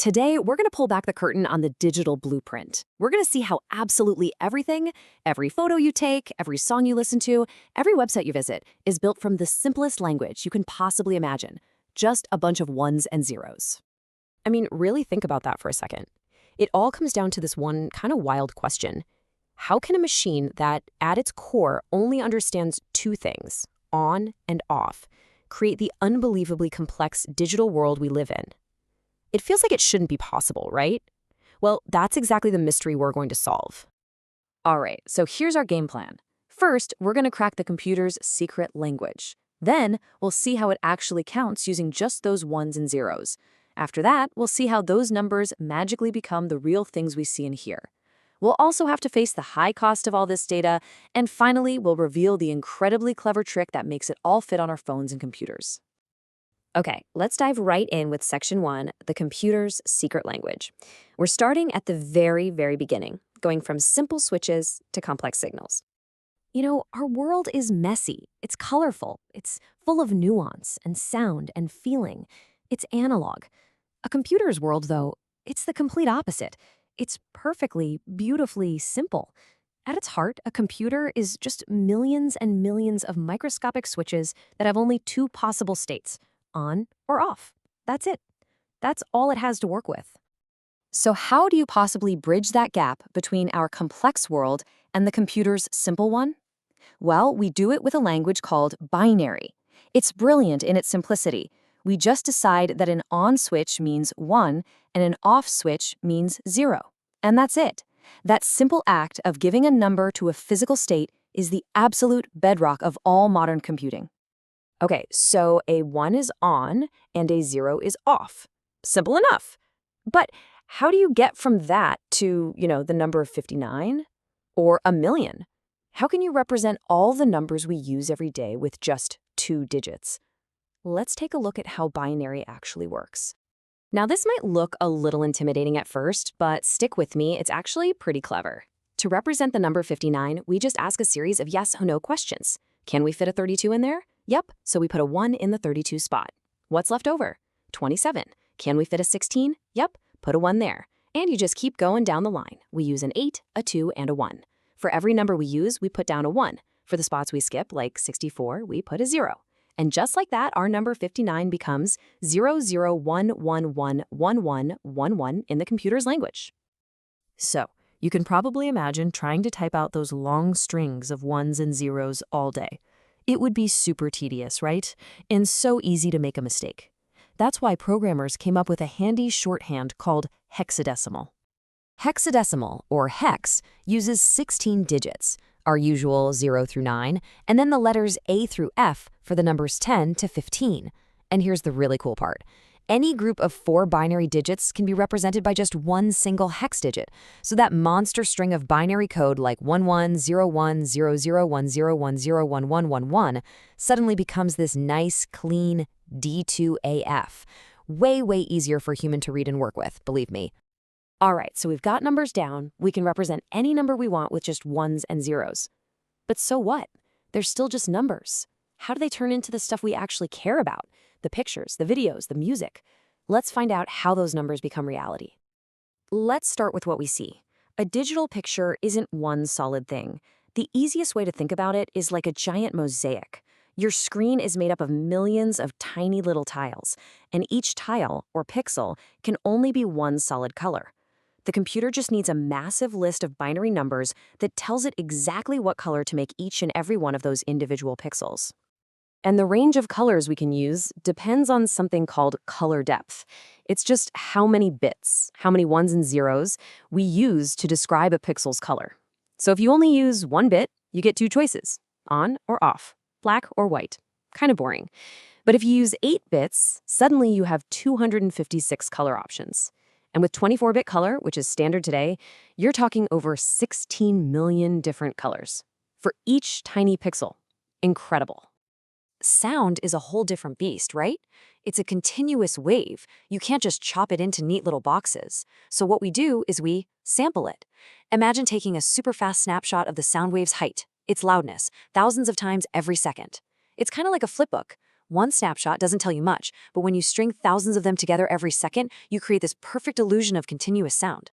Today, we're going to pull back the curtain on the digital blueprint. We're going to see how absolutely everything, every photo you take, every song you listen to, every website you visit, is built from the simplest language you can possibly imagine. Just a bunch of ones and zeros. I mean, really think about that for a second. It all comes down to this one kind of wild question. How can a machine that, at its core, only understands two things, on and off, create the unbelievably complex digital world we live in? It feels like it shouldn't be possible, right? Well, that's exactly the mystery we're going to solve. All right, so here's our game plan. First, we're going to crack the computer's secret language. Then, we'll see how it actually counts using just those ones and zeros. After that, we'll see how those numbers magically become the real things we see and hear. We'll also have to face the high cost of all this data, and finally, we'll reveal the incredibly clever trick that makes it all fit on our phones and computers. Okay, let's dive right in with Section 1, the computer's secret language. We're starting at the very beginning, going from simple switches to complex signals. You know, our world is messy, it's colorful, it's full of nuance and sound and feeling. It's analog. A computer's world, though, it's the complete opposite. It's perfectly, beautifully simple. At its heart, a computer is just millions and millions of microscopic switches that have only two possible states, on or off. That's it. That's all it has to work with. So how do you possibly bridge that gap between our complex world and the computer's simple one? Well, we do it with a language called binary. It's brilliant in its simplicity. We just decide that an on switch means 1 and an off switch means 0. And that's it. That simple act of giving a number to a physical state is the absolute bedrock of all modern computing. Okay, so a 1 is on and a 0 is off. Simple enough. But how do you get from that to, the number 59 or a million? How can you represent all the numbers we use every day with just 2 digits? Let's take a look at how binary actually works. Now, this might look a little intimidating at first, but stick with me, it's actually pretty clever. To represent the number 59, we just ask a series of yes or no questions. Can we fit a 32 in there? Yep, so we put a 1 in the 32 spot. What's left over? 27. Can we fit a 16? Yep, put a 1 there. And you just keep going down the line. We use an 8, a 2, and a 1. For every number we use, we put down a 1. For the spots we skip, like 64, we put a 0. And just like that, our number 59 becomes 00111111 in the computer's language. So, you can probably imagine trying to type out those long strings of ones and zeros all day. It would be super tedious, right? And so easy to make a mistake. That's why programmers came up with a handy shorthand called hexadecimal. Hexadecimal, or hex, uses 16 digits, our usual 0 through 9, and then the letters A through F for the numbers 10 to 15. And here's the really cool part. Any group of 4 binary digits can be represented by just one single hex digit. So that monster string of binary code like 11010010101111 suddenly becomes this nice, clean D2AF. Way easier for a human to read and work with, believe me. All right, so we've got numbers down. We can represent any number we want with just ones and zeros. But so what? They're still just numbers. How do they turn into the stuff we actually care about? The pictures, the videos, the music. Let's find out how those numbers become reality. Let's start with what we see. A digital picture isn't one solid thing. The easiest way to think about it is like a giant mosaic. Your screen is made up of millions of tiny little tiles, and each tile, or pixel, can only be one solid color. The computer just needs a massive list of binary numbers that tells it exactly what color to make each and every one of those individual pixels. And the range of colors we can use depends on something called color depth. It's just how many bits, how many ones and zeros we use to describe a pixel's color. So if you only use 1 bit, you get 2 choices, on or off, black or white. Kind of boring. But if you use 8 bits, suddenly you have 256 color options. And with 24-bit color, which is standard today, you're talking over 16 million different colors for each tiny pixel. Incredible. Sound is a whole different beast, right? It's a continuous wave. You can't just chop it into neat little boxes. So what we do is we sample it. Imagine taking a super fast snapshot of the sound wave's height, its loudness, thousands of times every second. It's kind of like a flipbook. One snapshot doesn't tell you much, but when you string thousands of them together every second, you create this perfect illusion of continuous sound.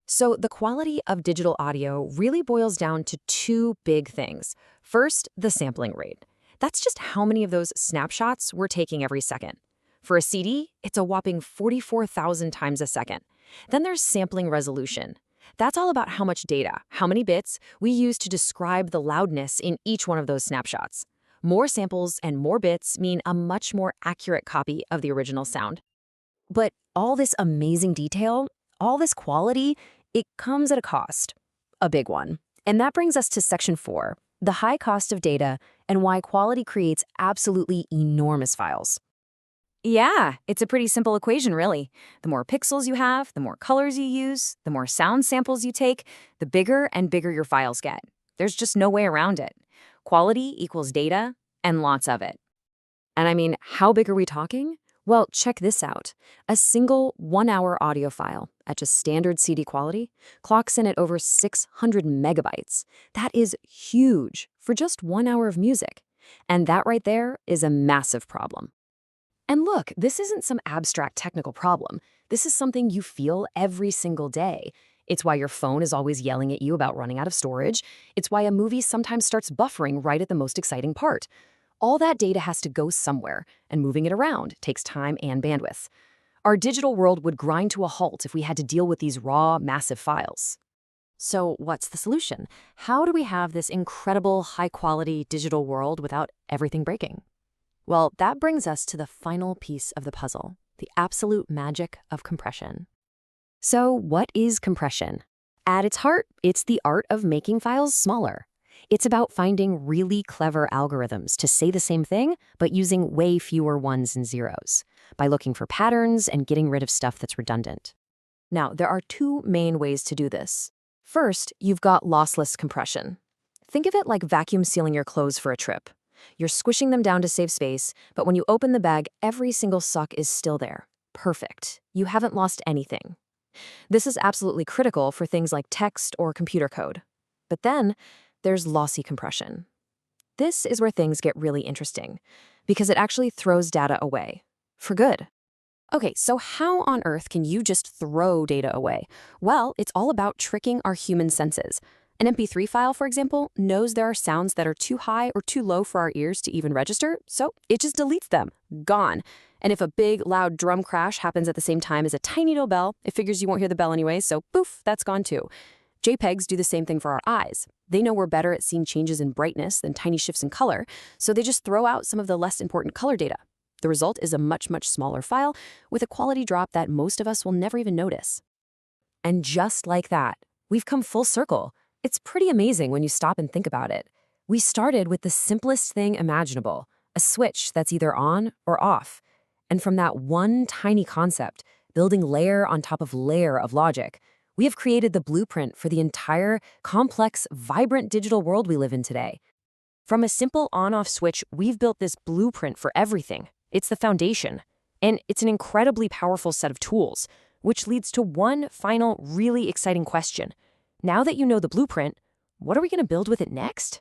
So the quality of digital audio really boils down to two big things. First, the sampling rate. That's just how many of those snapshots we're taking every second. For a CD, it's a whopping 44,000 times a second. Then there's sampling resolution. That's all about how much data, how many bits, we use to describe the loudness in each one of those snapshots. More samples and more bits mean a much more accurate copy of the original sound. But all this amazing detail, all this quality, it comes at a cost. A big one. And that brings us to section 4, the high cost of data and why quality creates absolutely enormous files. Yeah, it's a pretty simple equation, really. The more pixels you have, the more colors you use, the more sound samples you take, the bigger and bigger your files get. There's just no way around it. Quality equals data, and lots of it. And I mean, how big are we talking? Well, check this out. A single 1-hour audio file at just standard CD quality clocks in at over 600 megabytes. That is huge for just 1 hour of music. And that right there is a massive problem. And look, this isn't some abstract technical problem. This is something you feel every single day. It's why your phone is always yelling at you about running out of storage. It's why a movie sometimes starts buffering right at the most exciting part. All that data has to go somewhere, and moving it around takes time and bandwidth. Our digital world would grind to a halt if we had to deal with these raw, massive files. So what's the solution? How do we have this incredible, high-quality digital world without everything breaking? Well, that brings us to the final piece of the puzzle, the absolute magic of compression. So what is compression? At its heart, it's the art of making files smaller. It's about finding really clever algorithms to say the same thing, but using way fewer ones and zeros, by looking for patterns and getting rid of stuff that's redundant. Now, there are two main ways to do this. First, you've got lossless compression. Think of it like vacuum sealing your clothes for a trip. You're squishing them down to save space, but when you open the bag, every single sock is still there. Perfect. You haven't lost anything. This is absolutely critical for things like text or computer code. But then, there's lossy compression. This is where things get really interesting, because it actually throws data away. For good. Okay, so how on earth can you just throw data away? Well, it's all about tricking our human senses. An MP3 file, for example, knows there are sounds that are too high or too low for our ears to even register, so it just deletes them. Gone. And if a big, loud drum crash happens at the same time as a tiny little bell, it figures you won't hear the bell anyway, so poof, that's gone too. JPEGs do the same thing for our eyes. They know we're better at seeing changes in brightness than tiny shifts in color, so they just throw out some of the less important color data. The result is a much, much smaller file with a quality drop that most of us will never even notice. And just like that, we've come full circle. It's pretty amazing when you stop and think about it. We started with the simplest thing imaginable, a switch that's either on or off. And from that one tiny concept, building layer on top of layer of logic, we have created the blueprint for the entire, complex, vibrant digital world we live in today. From a simple on-off switch, we've built this blueprint for everything. It's the foundation. And it's an incredibly powerful set of tools, which leads to one final, really exciting question. Now that you know the blueprint, what are we going to build with it next?